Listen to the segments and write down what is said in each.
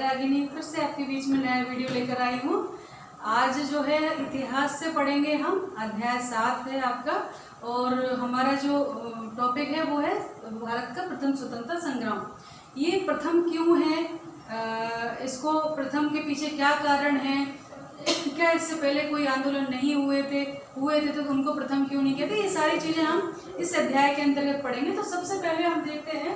बैरागिनी फिर से आपके बीच में नया वीडियो लेकर आई हूँ। आज जो है इतिहास से पढ़ेंगे हम, अध्याय 7 है आपका, और हमारा जो टॉपिक है वो है भारत का प्रथम स्वतंत्रता संग्राम। ये प्रथम क्यों है, इसको प्रथम के पीछे क्या कारण है, क्या इससे पहले कोई आंदोलन नहीं हुए थे तो उनको प्रथम क्यों नहीं कहते, ये सारी चीज़ें हम इस अध्याय के अंतर्गत पढ़ेंगे। तो सबसे पहले हम देखते हैं,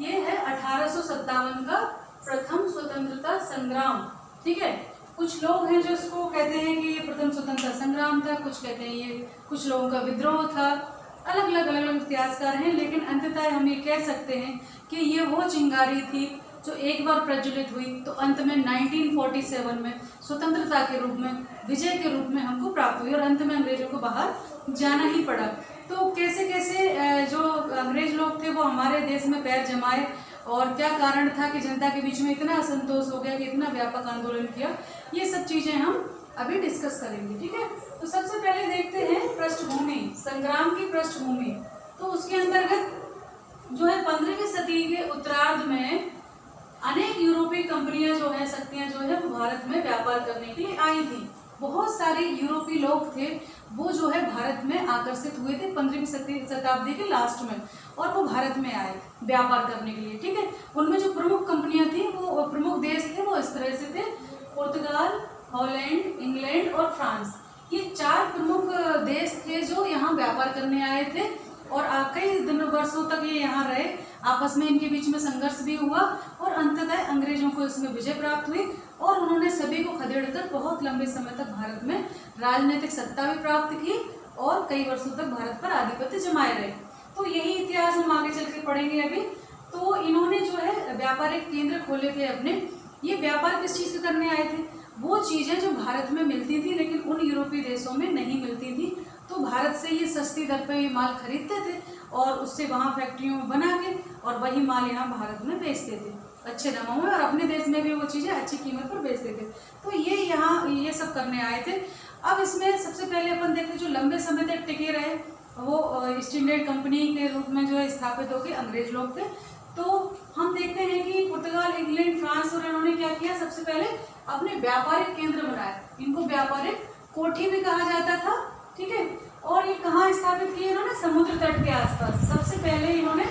ये है 1857 का प्रथम स्वतंत्रता संग्राम। ठीक है, कुछ लोग हैं जो इसको कहते हैं कि ये प्रथम स्वतंत्रता संग्राम था, कुछ कहते हैं ये कुछ लोगों का विद्रोह था, अलग अलग इतिहासकार हैं, लेकिन अंततः हम ये कह सकते हैं कि ये वो चिंगारी थी जो एक बार प्रज्वलित हुई तो अंत में 1947 में स्वतंत्रता के रूप में, विजय के रूप में हमको प्राप्त हुई और अंत में अंग्रेजों को बाहर जाना ही पड़ा। तो कैसे कैसे जो अंग्रेज लोग थे वो हमारे देश में पैर जमाए और क्या कारण था कि जनता के बीच में इतना असंतोष हो गया कि इतना व्यापक आंदोलन किया, ये सब चीज़ें हम अभी डिस्कस करेंगे। ठीक है, तो सबसे पहले देखते हैं पृष्ठभूमि, संग्राम की पृष्ठभूमि। तो उसके अंतर्गत जो है 15वीं सदी के उत्तरार्ध में अनेक यूरोपीय कंपनियां जो है, शक्तियां जो है, वो भारत में व्यापार करने के लिए आई थी। बहुत सारे यूरोपीय लोग थे वो जो है भारत में आकर्षित हुए थे 15वीं शताब्दी के लास्ट में, और वो भारत में आए व्यापार करने के लिए। ठीक है, उनमें जो प्रमुख कंपनियां थी, वो प्रमुख देश थे, वो इस तरह से थे: पुर्तगाल, हॉलैंड, इंग्लैंड और फ्रांस। ये 4 प्रमुख देश थे जो यहाँ व्यापार करने आए थे और कई वर्षों तक ये यहाँ रहे। आपस में इनके बीच में संघर्ष भी हुआ और अंततः अंग्रेजों को इसमें विजय प्राप्त हुई और उन्होंने सभी को खदेड़कर बहुत लंबे समय तक भारत में राजनीतिक सत्ता भी प्राप्त की और कई वर्षों तक भारत पर आधिपत्य जमाए रहे। तो यही इतिहास हम आगे चल के पढ़ेंगे अभी। तो इन्होंने जो है व्यापारिक केंद्र खोले थे अपने। ये व्यापार किस चीज़ का करने आए थे? वो चीज़ें जो भारत में मिलती थी लेकिन उन यूरोपीय देशों में नहीं मिलती थी, तो भारत से ये सस्ती दर पे ये माल खरीदते थे और उससे वहाँ फैक्ट्रियों में बना के और वही माल यहाँ भारत में बेचते थे अच्छे दामों में, और अपने देश में भी वो चीज़ें अच्छी कीमत पर बेचते थे। तो ये यहाँ ये सब करने आए थे। अब इसमें सबसे पहले अपन देखते जो लंबे समय तक टिके रहे वो ईस्ट इंडिया कंपनी के रूप में जो है स्थापित होकर अंग्रेज लोग थे। तो हम देखते हैं कि पुर्तगाल, इंग्लैंड, फ्रांस और इन्होंने क्या किया, सबसे पहले अपने व्यापारिक केंद्र बनाए। इनको व्यापारिक कोठी भी कहा जाता था। ठीक है, और ये कहाँ स्थापित किए इन्होंने? समुद्र तट के आसपास। सबसे पहले इन्होंने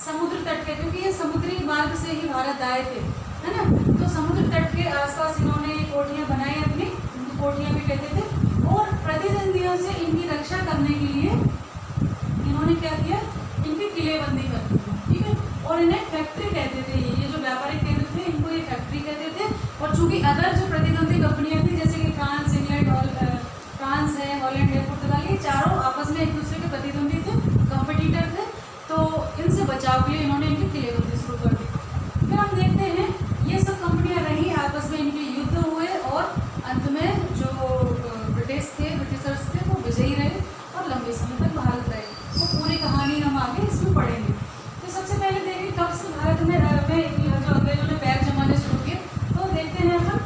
समुद्र तट के, क्योंकि ये समुद्री मार्ग से ही भारत आए थे, है ना, तो समुद्र तट के आसपास इन्होंने ये कोठियाँ बनाई अपनी, इनको कोठियाँ भी कहते थे। और प्रतिद्वंदियों से इनकी रक्षा करने के लिए इन्होंने क्या किया, इनकी किलेबंदी कर दी। ठीक है, और इन्हें फैक्ट्री कहते थे। ये जो व्यापारिक केंद्र थे इनको ये फैक्ट्री कहते थे। और चूंकि अदर जो प्रतिद्वंदी कंपनियाँ थी जैसे कि फ्रांस, इंग्लैंड, फ्रांस है, हॉलैंड है, पुर्तगाल, ये चारों आपस में एक दूसरे के प्रतिद्वंदी थे, कंपटीटर थे, तो इनसे बचाव के लिए इन्होंने इनकी किलेबंदी शुरू कर दी। फिर हम देखते हैं ये सब कंपनियां रही, आपस में इनके युद्ध हुए और अंत में जो ब्रिटिशर्स थे वो विजयी रहे और लंबे समय तक भारत रहे। तो पूरी कहानी हम आगे इसमें पढ़ेंगे। तो सबसे पहले देखिए कब से भारत में जो अंग्रेजों ने पैर जमाने शुरू किए, तो देखते हैं हम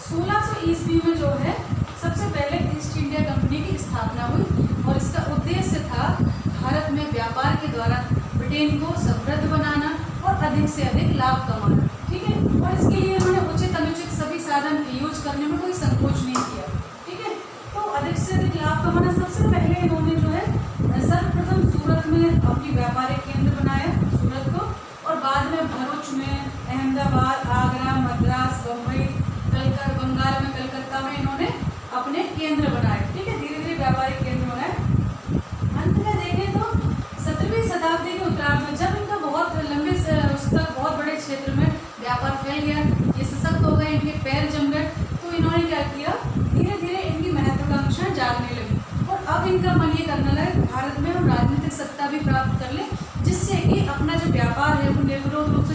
1600 ईस्वी में जो है सबसे पहले ईस्ट इंडिया कंपनी की स्थापना हुई और इसका उद्देश्य था भारत में व्यापार के द्वारा ब्रिटेन को समृद्ध बनाना और अधिक से अधिक लाभ कमाना। ठीक है, और इसके लिए उन्होंने उचित अनुचित सभी साधन यूज करने में कोई संकोच नहीं किया। ठीक है, तो अधिक से अधिक लाभ कमाना, सबसे पहले इन्होंने जो है सर्वप्रथम सूरत में अपनी व्यापारिक केंद्र बनाया, सूरत को, और बाद में भरूच में, अहमदाबाद, आगरा, मद्रास, बम्बई, बंगाल में, कलकत्ता में इन्होंने अपने केंद्र बनाए। ठीक है, धीरे धीरे व्यापारिक केंद्र बनाए। अंत में देखें तो 17वीं शताब्दी के उत्तरार्ध में जब इनका बहुत लंबे उस तक बहुत बड़े क्षेत्र में व्यापार फैल गया, ये सशक्त हो गए, इनके पैर जम गए, तो इन्होंने क्या किया, धीरे धीरे इनकी महत्वाकांक्षा जागने लगी और अब इनका मन ये करने लगा भारत में हम राजनीतिक सत्ता भी प्राप्त कर लें, जिससे कि अपना जो व्यापार है वो निर्विरोध रूप से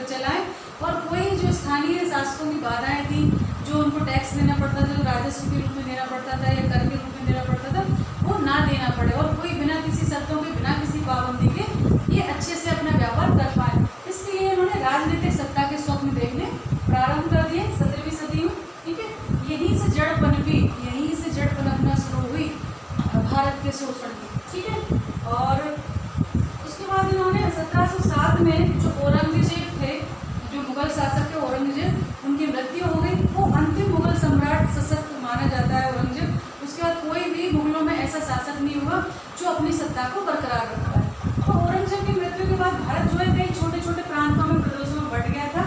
चलाएं और कोई जो स्थानीय शासकों की बाधाएं थी, जो उनको टैक्स देना पड़ता था, जो राजस्व के रूप में देना पड़ता था या कर के रूप में देना पड़ता था, वो ना देना पड़े और कोई बिना किसी शर्तों के, बिना किसी पाबंदी के ये अच्छे से अपना व्यापार कर पाए। इसलिए इन्होंने राजनीतिक सत्ता के स्वप्न देखने प्रारंभ कर दिए 17वीं सदी में। ठीक है, यहीं से जड़ पनपना शुरू हुई भारत के शोषण की। ठीक है, और उसके बाद इन्होंने 1707 में जो औरंगजेब थे, जो मुगल शासक थे औरंगजेब, उनके जो अपनी सत्ता को बरकरार रखता है। तो औरंगजेब की मृत्यु के बाद भारत जो है कई छोटे छोटे प्रांतों में, प्रदेशों में बंट गया था।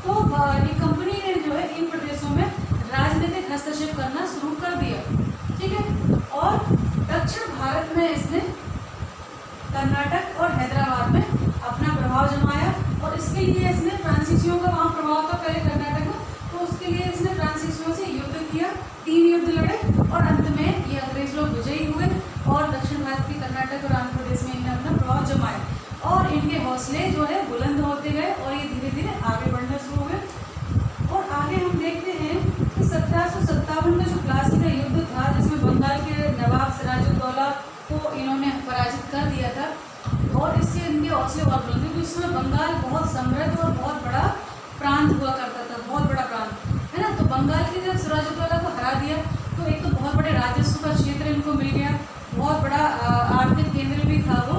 तो ये कंपनी ने जो है इन प्रदेशों में राजनीतिक हस्तक्षेप करना शुरू कर दिया, ठीक है। और दक्षिण भारत में इसने कर्नाटक और हैदराबाद में अपना प्रभाव जमाया, और इसके लिए इसने फ्रांसीसियों का वहाँ प्रभाव था पहले कर्नाटक में, तो उसके लिए इसने फ्रांसीसियों से युद्ध किया, 3 युद्ध लड़े, और अंत में ये अंग्रेज लोग विजयी हुए और दक्षिण भारत के कर्नाटक और आंध्र प्रदेश में इन्हें अपना प्रभाव जमाया, और इनके हौसले जो है बुलंद होते गए और ये धीरे धीरे आगे बढ़ना शुरू हुए। और आगे हम देखते हैं कि 1757 में जो प्लासी का युद्ध था, जिसमें बंगाल के नवाब सिराजुद्दौला को इन्होंने पराजित कर दिया था, और इससे इनके हौसले और बुलंद हुए। उसमें बंगाल बहुत समृद्ध और बहुत बड़ा प्रांत हुआ करता था, बहुत बड़ा प्रांत है ना। तो बंगाल के जब सिराजुद्दौला को हरा दिया तो एक तो बहुत बड़े राजस्व का क्षेत्र इनको मिल गया, बहुत बड़ा आर्थिक केंद्र भी था वो,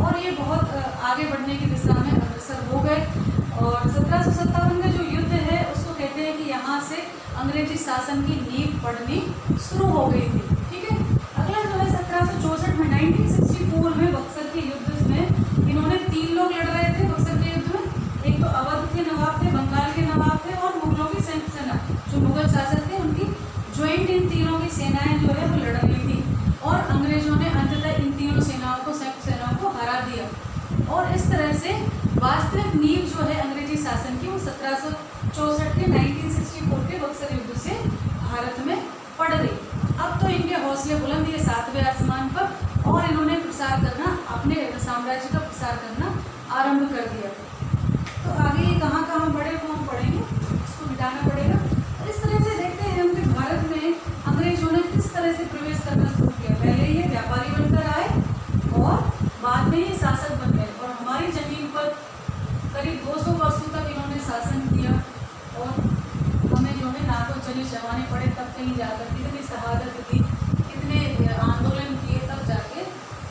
और ये बहुत आगे बढ़ने की दिशा में अग्रसर हो गए। और 1757 का जो युद्ध है उसको कहते हैं कि यहाँ से अंग्रेजी शासन की नींव पड़नी शुरू हो गई थी, ठीक है। अगला जो है 1764 में 1964 में बक्सर के युद्ध में इन्होंने 3 लोग लड़ रहे थे बक्सर के युद्ध में। एक तो अवध के नवाब थे, बंगाल के नवाब थे, और मुगलों की संयुक्त सेना, जो मुगल शासक थे उनकी ज्वाइंट इन तीनों की सेनाएं जो है वो लड़ रही थी, और अंग्रेजों ने अंततः इन तीनों सेनाओं को, संयुक्त सेनाओं को हरा दिया। और इस तरह से वास्तविक नींव जो है अंग्रेजी शासन की वो 1764 के 1964 के बक्सर युद्ध से भारत में पड़ गई। अब तो इनके हौसले बुलंद, ये 7वें आसमान पर, और इन्होंने प्रसार करना, अपने साम्राज्य का प्रसार करना आरंभ कर दिया। तो आगे ये कहाँ कहाँ बढ़े वो हम पढ़ेंगे, इसको मिटाना पड़ेगा। इस तरह से देखते हैं हम कि भारत में अंग्रेजों ने किस तरह से प्रवेश करना शुरू किया। पहले ये व्यापारी बनकर आए और बाद में ये शासक बन गए, और हमारी जमीन पर करीब 200 वर्षों तक इन्होंने शासन किया, और हमें जो है ना तो चली चलाने पड़े, तब कहीं जाकर कितनी शहादत दी, कितने आंदोलन किए, तब जाके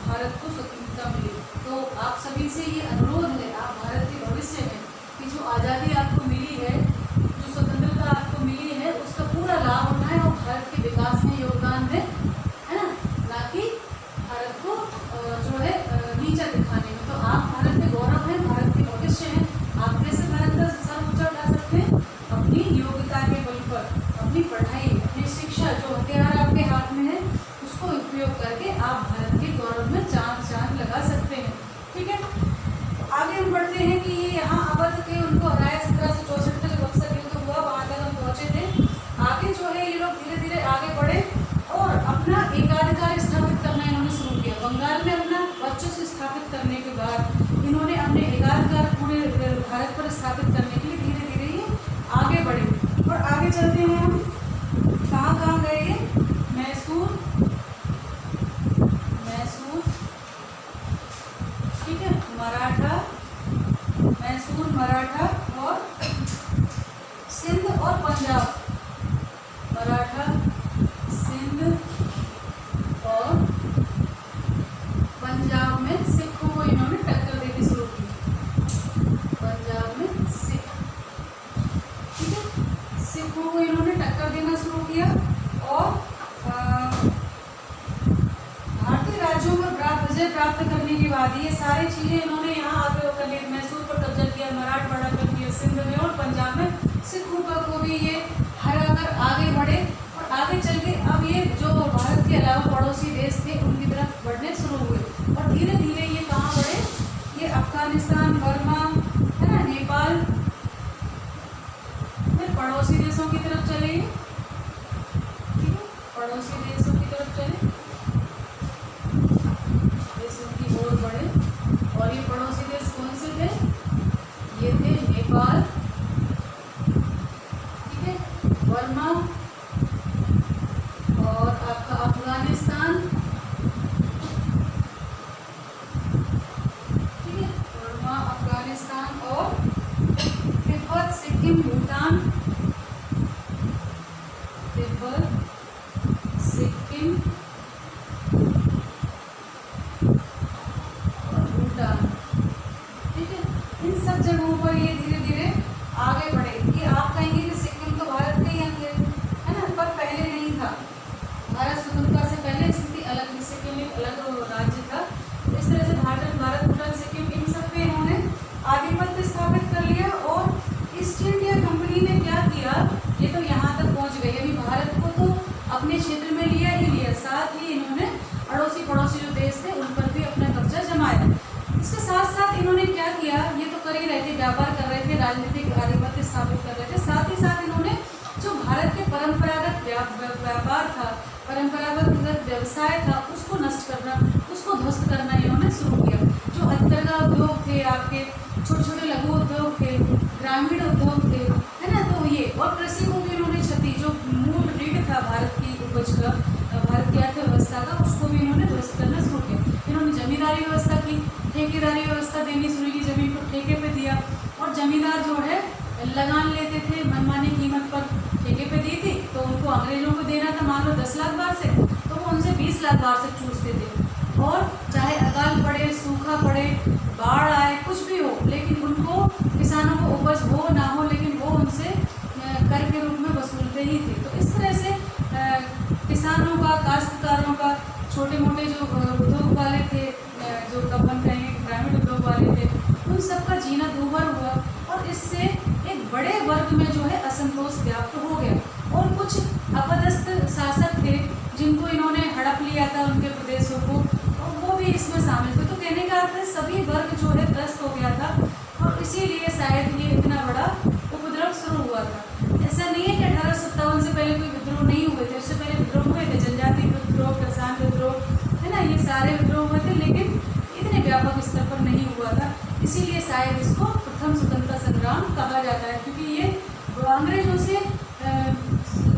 भारत को स्वतंत्रता मिली। तो आप सभी से ये अनुरोध है, आप भारत के भविष्य में कि जो आज़ादी आपको मिली है, जो स्वतंत्रता आपको मिली है, उसका पूरा लाभ उठाएं और भारत के विकास में योगदान दें, है ना, ना कि भारत को जो है नीचा दिखाने में। तो आप भारत के गौरव हैं, भारत के भविष्य हैं। आप कैसे भारत का सर ऊंचा उठा सकते हैं? अपनी योग्यता के बल पर, अपनी पढ़ाई, अपनी शिक्षा, जो हथियार आपके हाथ में है उसको उपयोग करके आप भारत के गौरव में चांद लगा सकते हैं, ठीक है। तो आगे हम बढ़ते हैं कि ये यहाँ अवध के उनको हराया 1764 का जो बक्सर युद्ध हुआ, वहाँ तक हम पहुँचे थे। आगे जो है ये लोग धीरे धीरे आगे बढ़े और अपना एकाधिकार स्थापित करना इन्होंने शुरू किया। बंगाल में अपना वर्चस्व स्थापित करने के बाद इन्होंने अपने एकाधिकार पूरे भारत पर स्थापित करने के लिए धीरे धीरे ये आगे बढ़े। और आगे चलते हैं हम, कहाँ कहाँ गए ये, मैसूर, ठीक है, मराठा, मैसूर, मराठा और सिंध और पंजाब, मराठा, सिंध और पंजाब में सिखों को इन्होंने टक्कर देनी शुरू की। पंजाब में सिख, ठीक है, सिखों को इन्होंने टक्कर देना शुरू किया, और भारतीय राज्यों में विजय प्राप्त करने के बाद ये सारी चीज़ें इन्होंने यहाँ आगे कर ली। मैसूर पर कब्जा किया, मराठवाड़ा कर लिया, सिंध में और पंजाब में सिखों को भी ये हराकर आगे बढ़े। और आगे चल के अब ये जो भारत के अलावा पड़ोसी देश थे उनकी तरफ बढ़ने शुरू हुए, और धीरे धीरे ये कहाँ बढ़े, ये अफगानिस्तान, बर्मा, है ना, नेपाल, फिर पड़ोसी देशों की तरफ चले, ठीक है, पड़ोसी देशों की तरफ चले, देशों की ओर बढ़े। और ये पड़ोसी देश कौन से थे, ये थे नेपाल, ठीक है, बर्मा और आपका अफगानिस्तान, ठीक है, बर्मा, अफगानिस्तान और तिब्बत, सिक्किम, भूटान, तिब्बत, सिक्किम और भूटान, ठीक है। इन सब जगहों पर ये धीरे धीरे आगे बढ़े। ये आप कहेंगे कि सिक्किम तो भारत का ही अंग है ना, पर पहले नहीं था। भारत स्वतंत्रता से पहले स्थिति अलग थी, सिक्किम एक अलग रहे थे, व्यापार कर रहे थे, राजनीतिक आधिपत्य स्थापित कर रहे थे। साथ ही साथ इन्होंने जो भारत के परंपरागत व्यापार था, परंपरागत व्यवसाय था, उसको नष्ट करना, उसको ध्वस्त करना इन्होंने शुरू किया। जो हथकरघा उद्योग थे, आपके छोटे छोटे लघु उद्योग थे, ग्रामीण उद्योग थे, है ना, तो ये और कृषि को भी इन्होंने क्षति, जो मूल रीढ़ था भारत की उपज का, भारत की अर्थव्यवस्था का, उसको भी इन्होंने ध्वस्त करना शुरू किया। इन्होंने जमींदारी व्यवस्था की, ठेकेदारी व्यवस्था देनी शुरू की, जमीन को ठेके पे दिया, और जमींदार जो है लगान लेते थे, मनमानी कीमत पर ठेके पे दी थी, तो उनको अंग्रेजों को देना था, मान लो 10 लाख वार्षिक, तो वो उनसे 20 लाख वार्षिक चूसते थे। और चाहे अकाल पड़े, सूखा पड़े, बाढ़ आए, कुछ भी हो, लेकिन उनको, किसानों को उपज हो ना हो, लेकिन वो उनसे कर के रूप में वसूलते ही थे। तो इस तरह से किसानों का, काश्तकारों का, छोटे मोटे जो उद्योग वाले थे, जो अपन कहेंगे ग्रामीण उद्योग वाले थे, उन सबका जीना दूभर हुआ, और इससे एक बड़े वर्ग में जो है असंतोष व्याप्त हो गया। और कुछ अपदस्थ शासक थे जिनको इन्होंने हड़प लिया था उनके प्रदेशों को, और वो भी इसमें शामिल थे। तो कहने का अर्थ है सभी वर्ग जो है त्रस्त हो गया था, और इसीलिए शायद ये इतना बड़ा उपद्रव शुरू हुआ था। ऐसा नहीं है कि 1857 से पहले कोई विद्रोह नहीं हुए थे, उससे पहले विद्रोह हुए थे, जनजाति विद्रोह, किसान विद्रोह, है ना, ये सारे विद्रोह हुए थे, लेकिन इतने व्यापक स्तर पर नहीं हुआ था। इसीलिए शायद इसको प्रथम स्वतंत्रता संग्राम कहा जाता है, क्योंकि ये अंग्रेजों से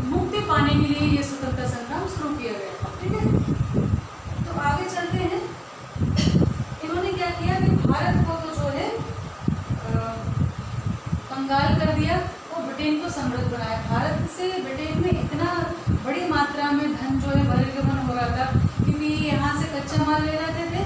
मुक्ति पाने के लिए ये स्वतंत्रता संग्राम शुरू किया गया। ठीक है, तो आगे चलते हैं। इन्होंने क्या किया कि भारत को तो जो है कंगाल कर दिया, और ब्रिटेन को समृद्ध बनाया। भारत से ब्रिटेन में इतना बड़ी मात्रा में धन जो है बहिर्गमन हो रहा था, क्योंकि यहाँ से कच्चा माल ले जाते थे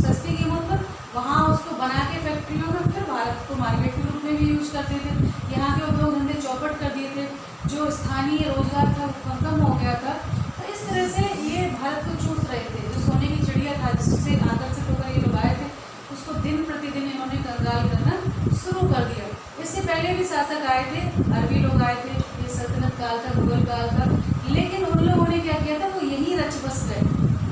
सस्ती कीमत पर, वहाँ उसको बना के फैक्ट्रियों में फिर भारत को मार्केट के रूप में भी यूज करते थे। यहाँ के उद्योग धंधे चौपट कर दिए थे, जो स्थानीय रोजगार था वो कम हो गया था। तो इस तरह से ये भारत को चूस रहे थे। जो सोने की चिड़िया था, जिससे आकर्षित होकर ये लोग आए थे, उसको दिन प्रतिदिन इन्होंने कंगाल करना शुरू कर दिया। इससे पहले भी शासक आए थे, अरबी लोग आए थे, ये सल्तनत काल था, मुगल काल था, लेकिन उन लोगों ने क्या किया था, वो यहीं रच बस गए।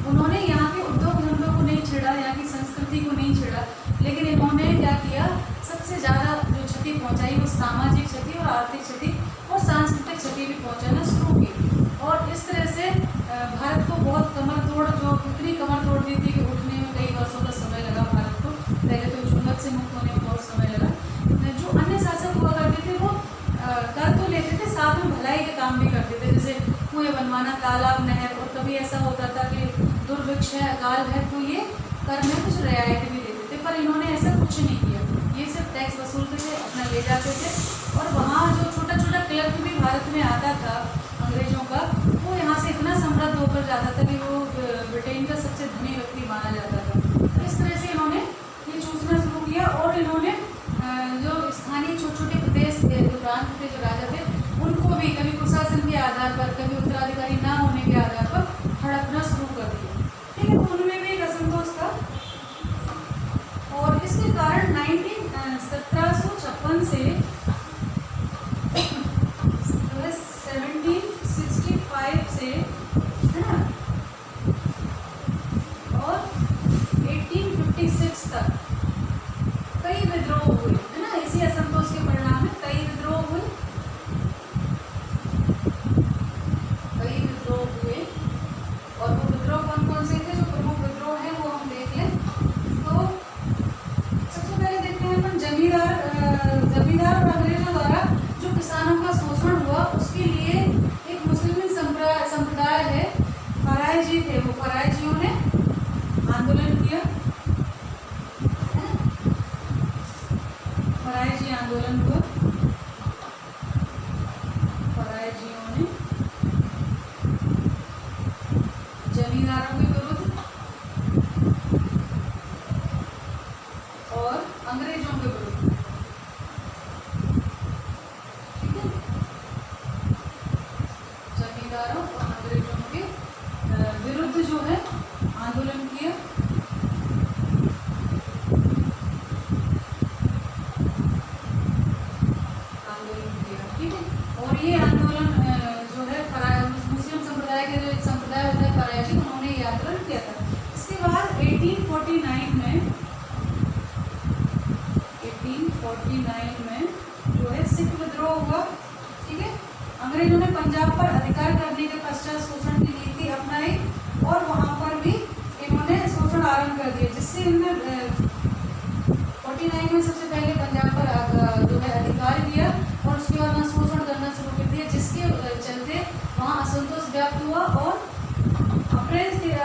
उन्होंने यहाँ के उद्योग धंधों को नहीं छेड़ा, यहाँ की संस्कृति को नहीं छेड़ा, लेकिन इन्होंने क्या किया, सबसे ज़्यादा जो क्षति पहुँचाई वो सामाजिक क्षति और आर्थिक क्षति और सांस्कृतिक क्षति भी पहुँचाना शुरू की। और इस तरह से भारत को बहुत कमर तोड़, जो इतनी कमर तोड़ दी थी कि उठने में कई वर्षों का समय लगा भारत को। पहले तो चुंबक से मुक्त होने में बहुत समय लगा। जो अन्य शासक हुआ करते थे वो कर तो लेते थे, साथ में भलाई के काम भी करते थे, जैसे कुएं बनवाना, तालाब, नहर, और कभी ऐसा होता था कि दुर्भिक्ष है, अकाल है, तो ये कर में कुछ रियायत भी देते थे। पर इन्होंने ऐसा कुछ नहीं किया, ये सिर्फ टैक्स वसूलते थे, अपना ले जाते थे। और वहाँ जो छोटा छोटा क्लर्क भी भारत में आता था अंग्रेजों का, वो यहाँ से इतना समृद्ध होकर जाता था कि वो ब्रिटेन का सबसे धनी व्यक्ति माना जाता था। तो इस तरह से इन्होंने ये चूसना शुरू किया, और इन्होंने जो स्थानीय छोटे छोटे प्रदेश थे, जो प्रांत थे, जो राजा थे, उनको भी कभी कुशासन के आधार पर, कभी उत्तराधिकारी ना होने के आधार पर हड़पना शुरू कर दिया। ठीक है, तो उनमें भी एक असंतोष था, और इसके कारण 1756 से 1765 से, है ना, और 1856 तक कई विद्रोह हुए, है ना। इसी असंतोष के परिणाम में कई विद्रोह हुए, और वो विद्रोह कौन कौन से थे, जो प्रमुख विद्रोह हैं वो हम देख लें। तो सबसे पहले देखते हैं अपन जमींदार और अंग्रेजों द्वारा जो किसानों का शोषण हुआ, उसके लिए एक मुस्लिम संप्रदाय है, फरायजी थे। वो फरायजियों ने आंदोलन किया, फरायजी आंदोलन हुआ। फरायजियों ने जमींदारों के विरुद्ध और अंग्रेजों के विरुद्ध, ठीक है, जमींदारों और अंग्रेजों के विरुद्ध जो है आंदोलन किया। ठीक है, और ये आंदोलन जो है मुस्लिम संप्रदाय के, जो एक संप्रदाय होता है फरायजी, उन्होंने ये आंदोलन किया था। इसके बाद 1849 1449 में जो है सिख विद्रोह हुआ। ठीक है, अंग्रेजों ने पंजाब पर अधिकार करने के पश्चात शोषण की नीति अपनाई और वहाँ पर भी इन्होंने शोषण आरंभ कर दिया, जिससे इनमें 49 में सबसे पहले पंजाब पर जो है अधिकार किया और उसके बाद वहाँ शोषण करना शुरू कर दिया, जिसके चलते वहाँ असंतोष व्याप्त हुआ और अप्रैल 13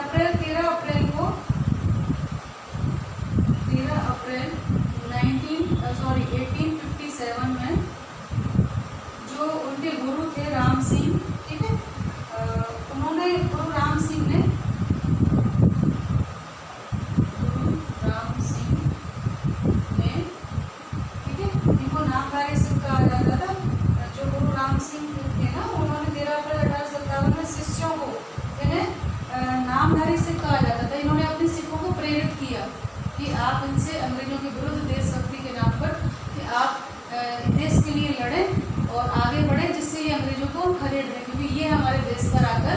अप्रैल को 1857 में जो उनके गुरु थे राम सिंह, ठीक है, उन्होंने गुरु राम सिंह ने ठीक है, इनको नामधारी सिख कहा जाता था। जो गुरु राम सिंह थे ना, उन्होंने 13 अप्रैल 1857 में शिष्यों को इन्हें नामधारी सिख कहा जाता था। इन्होंने अपने सिखों को प्रेरित किया कि आप इनसे अंग्रेजों के विरुद्ध देशभक्ति के नाम पर कि आप देश के लिए लड़ें और आगे बढ़ें, जिससे ये अंग्रेजों को खदेड़ दें, क्योंकि ये हमारे देश पर आकर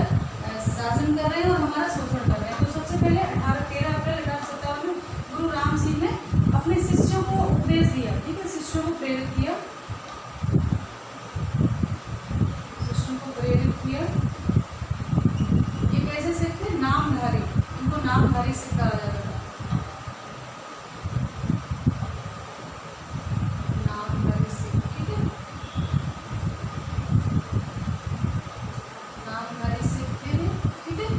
शासन कर रहे हैं और हमारा शोषण कर रहे हैं। तो सबसे पहले 13 अप्रैल 1857 में गुरु राम सिंह ने अपने शिष्यों को उपदेश दिया। ठीक है, शिष्यों को प्रेरित किया, ये कैसे सिख थे? नामधारी, इनको नामधारी सिख कहा जाता था। नामधारी सिख, ठीक है, नामधारी सिख थे, ठीक है,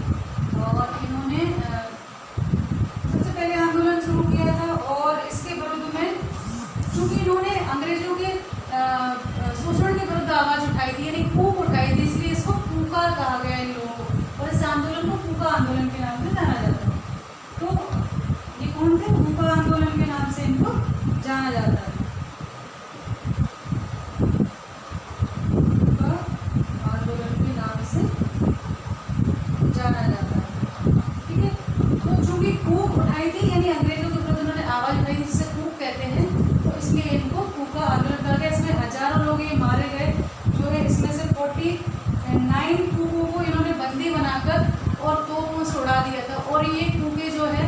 और इन्होंने सबसे पहले आंदोलन शुरू किया था और इसके विरुद्ध में चूंकि इन्होंने अंग्रेजों के शोषण के विरुद्ध आवाज उठाई थी, यानी कूक उठाई थी, इसलिए इसको कूका कहा गया इन लोगों को, और इस आंदोलन को कूका आंदोलन के नाम से जाना जाता है। तो ये कौन थे? कूका आंदोलन के नाम से इनको जाना जाता है। कूका आंदोलन के नाम से जाना जाता है। ठीक है, तो चूंकि कूक उठाई थी, यानी अंग्रेजों के विरुद्ध उन्होंने आवाज उठाई थी, जिसे कूक कहते हैं, तो इसलिए इनको कूका आंदोलन कहा गया। इसमें हजारों लोग ये मारे गए, जो है इसमें से 49 कूकों को इन्होंने बंदी बनाकर और तोपों से उड़ा दिया था, और ये कूके जो है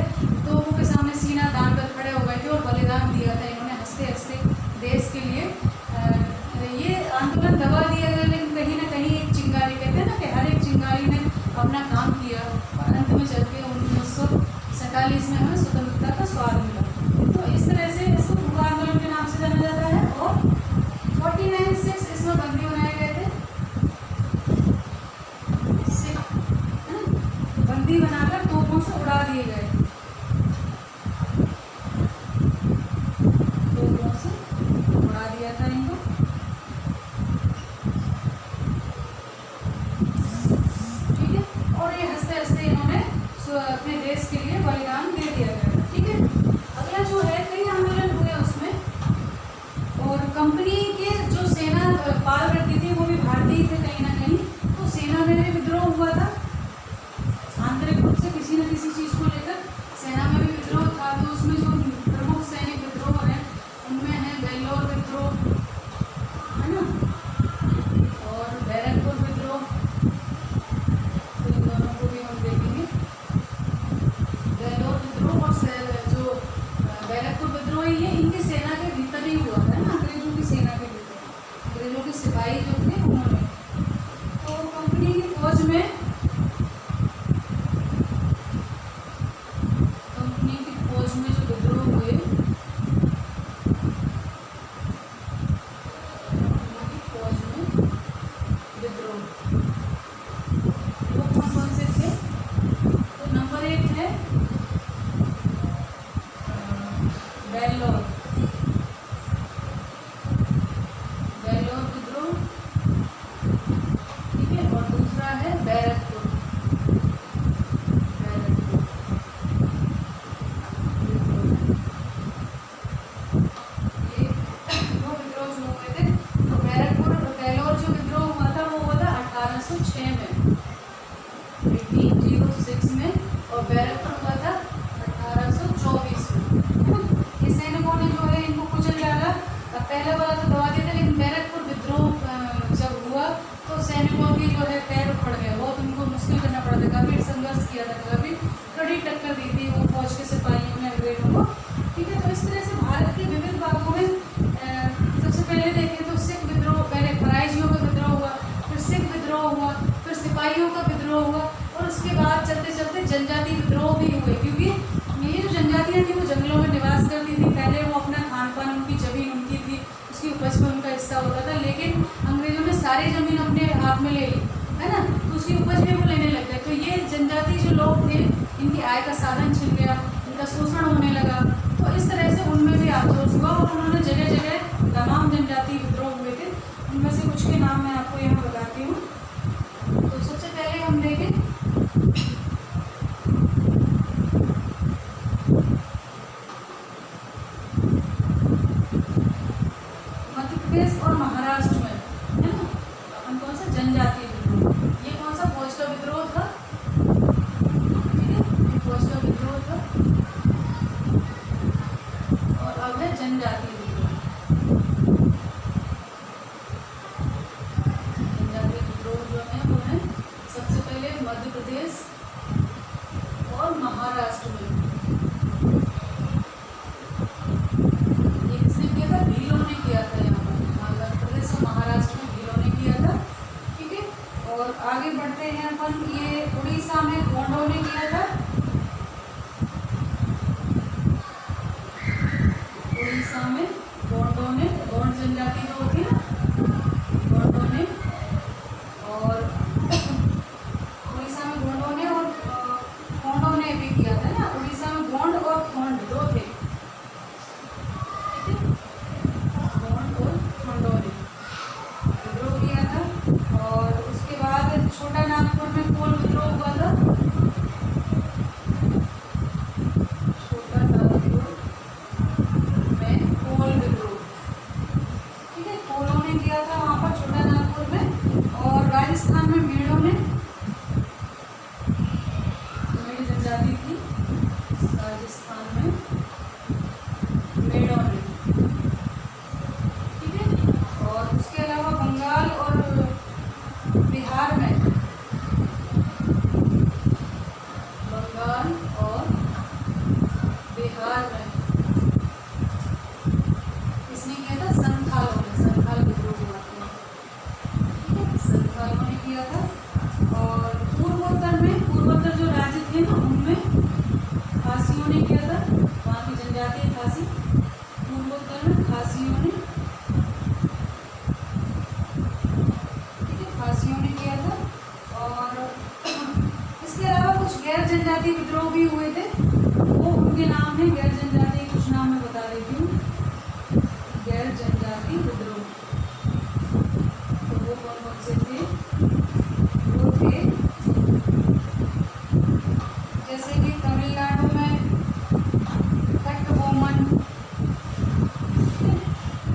तोपों के सामने सीना तान कर खड़े हो गए थे और बलिदान दिया था इन्होंने हंसते हंसते देश के लिए। ये आंदोलन दबा दिया गया, लेकिन कहीं ना कहीं एक चिंगारी, कहते हैं ना कि हर एक चिंगारी ने अपना काम किया और अंत में चल के 1947 में हमें स्वतंत्रता का स्वाद मिला। तो इस तरह से इसको कूका आंदोलन के नाम से जाना जाता है। और 49 सिख इसमें बंदी बनाए गए थे, सिख है ना, बंदी बनाकर तोपों से उड़ा दिए गए, तोपों से उड़ा दिया था इनको। ठीक है, और ये हंसते हंसते इन्होंने अपने देश के लिए बलिदान दे दिया गया। ठीक है, अगला जो है कई आंदोलन हुए उसमें, और कंपनी के जो सेना पाल रखी थी वो भी भारतीय थे कहीं ना कहीं, तो सेना में भी विद्रोह हुआ था। आंतरिक रूप से किसी न किसी चीज़ को लेकर सेना में भी विद्रोह था। तो उसमें जो प्रमुख सैनिक विद्रोह हैं उनमें है वेल्लोर विद्रोह, है ना, और बैरकपुर विद्रोह, तो इन दोनों को भी हम देखेंगे। वेल्लोर विद्रोह और जो बैरकपुर विद्रोह है, ये इनकी सेना के भीतर ही हुआ था ना, अंग्रेजों की सेना के भीतर, अंग्रेजों के सिपाही जो थे उन्होंने। तो कंपनी की फौज में जो विद्रोह हुए, फौज में विद्रोह वो कौन कौन से थे? तो नंबर 1 है वेल्लोर विद्रोह, ठीक है, और दूसरा है बैरकपुर विद्रोह हुआ और उसके बाद चलते चलते जनजातीय विद्रोह भी हुए, क्योंकि ये जो जनजातियाँ थी वो जंगलों में निवास करती थी। पहले वो अपना खान पान, उनकी ज़मीन उनकी थी, उसकी उपज में उनका हिस्सा होता था, लेकिन अंग्रेज़ों ने सारी ज़मीन अपने हाथ में ले ली, है ना, तो उसकी उपज भी वो लेने लग गए। तो ये जनजाति जो लोग थे, इनकी आय का साधन छिन गया, इनका शोषण होने लगा। तो इस तरह से उनमें भी आक्रोश हुआ और उन्होंने जगह जगह तमाम जनजातीय विद्रोह हुए थे। उनमें से कुछ के नाम मैं आपको यहाँ बताती हूँ। तो सबसे पहले हम देखें मध्य प्रदेश और महाराष्ट्र में, है ना, अपन कौन सा जनजातीय विद्रोह, ये कौन सा फौज का विद्रोह था, ठीक है, ये फौज का विद्रोह था। और अब है जनजातीय विद्रोह। जनजातीय विद्रोह जो है वो है सबसे पहले मध्य प्रदेश और महाराष्ट्र में। ये किसने किया था? भीलों ने किया था। यहाँ पर मध्य प्रदेश और महाराष्ट्र में भीलों ने किया था, ठीक है। और आगे बढ़ते हैं अपन, ये उड़ीसा में गोंडों ने किया था। उड़ीसा में गोंडों ने, गोंड जनजाति जो होती है ना, गोंडों ने, और उड़ीसा में गोंडों ने और खोंडों ने भी किया था ना। उड़ीसा में गोंड और खोंड दो थे, ठीक है, गोंड और खोंडों ने विद्रोह किया था। और उसके बाद छोटा नागपुर में कोल विद्रोह हुआ था। छोटा नागपुर में कोल विद्रोह, ठीक है, कोलों ने किया था वहाँ पर छोटा नागपुर में। और राजस्थान में मेड़ों ने, मेड़ जनजाति थी राजस्थान में, मेड़ों ने, ठीक है। और उसके अलावा बंगाल और बिहार में, बंगाल और बिहार में इसने किया था संथालों ने, संथाल विद्रोह हुआ था, ठीक है, संथालों ने किया था। और पूर्वोत्तर में, पूर्वोत्तर जो राज्य थे ना, उनमें खासियों ने किया था। वहाँ की जनजाति खासी, पूर्वोत्तर में खासियों ने, ठीक है, खासियों ने किया था। और इसके अलावा कुछ गैर जनजातीय विद्रोह भी हुए थे, वो उनके नाम हैं। गैर जनजातीय कुछ नाम मैं बता देती हूँ। गैर जनजातीय विद्रोह तो वो कौन कौन से थे? वो थे जैसे कि तमिलनाडु में कट्टबोमन,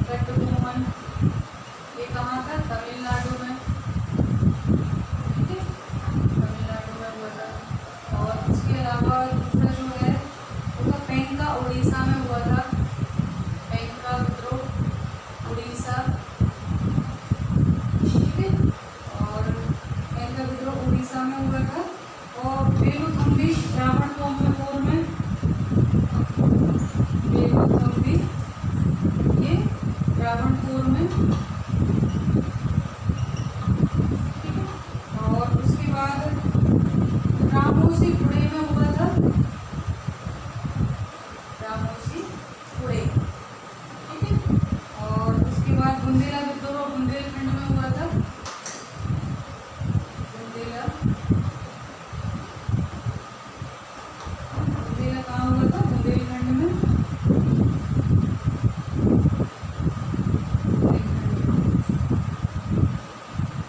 कट्टबोमन, ये कहाँ था? तमिलनाडु में, ठीक है, तमिलनाडु में हुआ था। और उसके अलावा दूसरा जो है वो था पेंका, उड़ीसा में हुआ था। पेंका विद्रोह उड़ीसा, ठीक है, और पेंका विद्रोह उड़ीसा में हुआ था। और बेलुथम्बी त्रावणकोर में, बेलुथम्बी ये त्रावणकोर में, ठीक है। और उसके बाद रामोसी पुणे में हुआ था, रामोसी पुणे, ठीक है। और उसके बाद बुंदेला विद्रोह बुंदेलखंड में हुआ था। बुंदेला, बुंदेला कहाँ हुआ था? बुंदेलखंड में,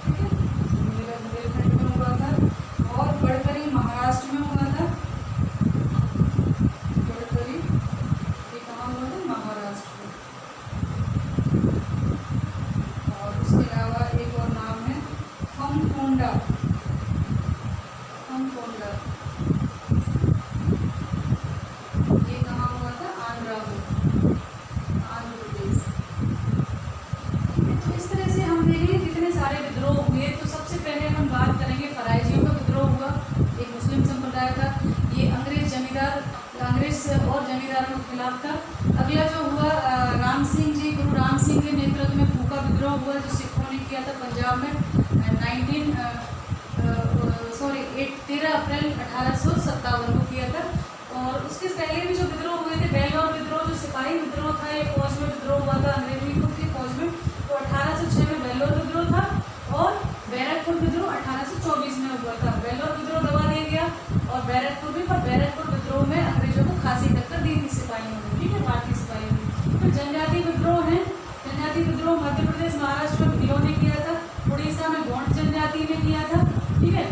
ठीक है, बुंदेला बुंदेलखंड में हुआ था। और गडकरी महाराष्ट्र में हुआ था। गडकरी ये कहाँ हुआ था? महाराष्ट्र में। और उसके अलावा एक और नाम है फमकोंडा, फमकोंडा, ये कहाँ हुआ था? आंध्रा में, आंध्र प्रदेश, ठीक है। तो इस तरह से हम देखेंगे कितने सारे विद्रोह हुए। तो सबसे पहले हम बात करेंगे फराइजियों का विद्रोह हुआ, एक मुस्लिम संप्रदाय था। ये अंग्रेज जमींदार, अंग्रेज और जमींदारों के खिलाफ था। अगला जो हुआ राम सिंह जी, गुरु राम सिंह के नेतृत्व में फूका विद्रोह हुआ, जो सिखों ने किया था पंजाब में 19 13 अप्रैल 1857 को किया था। और उसके पहले भी जो विद्रोह हुए थे, बेलौर विद्रोह जो सिपाही विद्रोह था, एक फौज में विद्रोह हुआ था अंग्रेजी खुद की फौज में, तो 1806 में बेलौर विद्रोह था। और बैरकपुर विद्रोह 1824 में हुआ था। बेलौर विद्रोह दबा दिया गया और बैरकपुर भी, पर बैरकपुर विद्रोह में अंग्रेजों को खासी टक्कर दी थी सिपाहियों ने, ठीक है, भारतीय सिपाहियों ने। फिर जनजाति विद्रोह है। जनजाति विद्रोह मध्य प्रदेश, महाराष्ट्र में भीलों ने किया था, उड़ीसा में गोंड जनजाति ने किया था, ठीक है।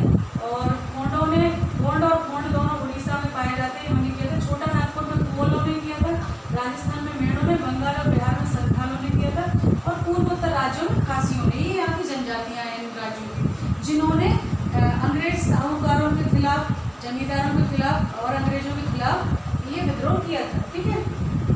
और गोंड और गोंड दोनों उड़ीसा में पाए जाते हैं, उन्होंने किया था। छोटा नागपुर में कुंवलों ने किया था, राजस्थान में मेड़ों ने, बंगाल और बिहार में संथालों ने किया था, और पूर्वोत्तर राज्यों में खासियों ने। ये यहाँ की जनजातियाँ हैं इन राज्यों की, जिन्होंने अंग्रेज साहूकारों के खिलाफ, जमींदारों के खिलाफ और अंग्रेजों के खिलाफ ये विद्रोह किया था, ठीक है।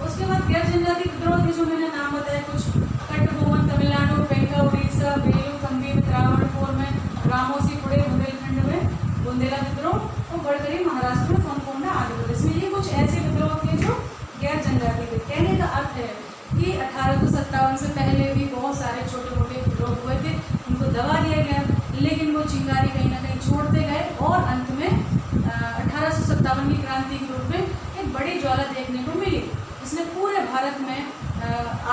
उसके बाद गैर जनजाति विद्रोह थे, जो मैंने नाम बताया कुछ, कटबोमन तमिलनाडु, पेंका उड़ीसा, बेलू तंबी त्रावणकोर में, रामोसी पुणे बुंदेलखंड में बुंदेला विद्रोह, और गडकरी महाराष्ट्र में, फोनकोंडा आंध्र प्रदेश में। ये कुछ ऐसे विद्रोह थे जो गैर जनजाति थे। कहने का अर्थ है कि 1857 से पहले भी बहुत सारे छोटे मोटे विद्रोह हुए थे, उनको दबा दिया गया, लेकिन वो चिंगारी कहीं ना कहीं छोड़ते गए और अंत में 1857 की क्रांति के रूप में एक बड़ी ज्वाला देखने को मिली, जिसने पूरे भारत में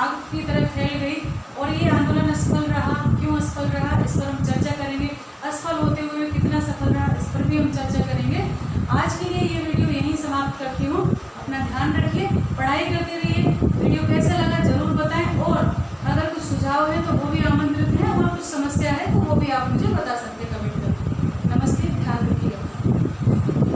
आग की तरह फैल गई। और ये आंदोलन असफल रहा। क्यों असफल रहा, इस पर हम चर्चा करेंगे। असफल होते हुए कितना सफल रहा, इस पर भी हम चर्चा करेंगे। आज के लिए ये वीडियो यहीं समाप्त करती हूँ। अपना ध्यान रखिए, पढ़ाई करते रहिए। वीडियो कैसा लगा जरूर बताएं, और अगर कुछ सुझाव है तो वो भी आमंत्रित है, और कुछ समस्या है तो वो भी आप मुझे बता सकते हैं।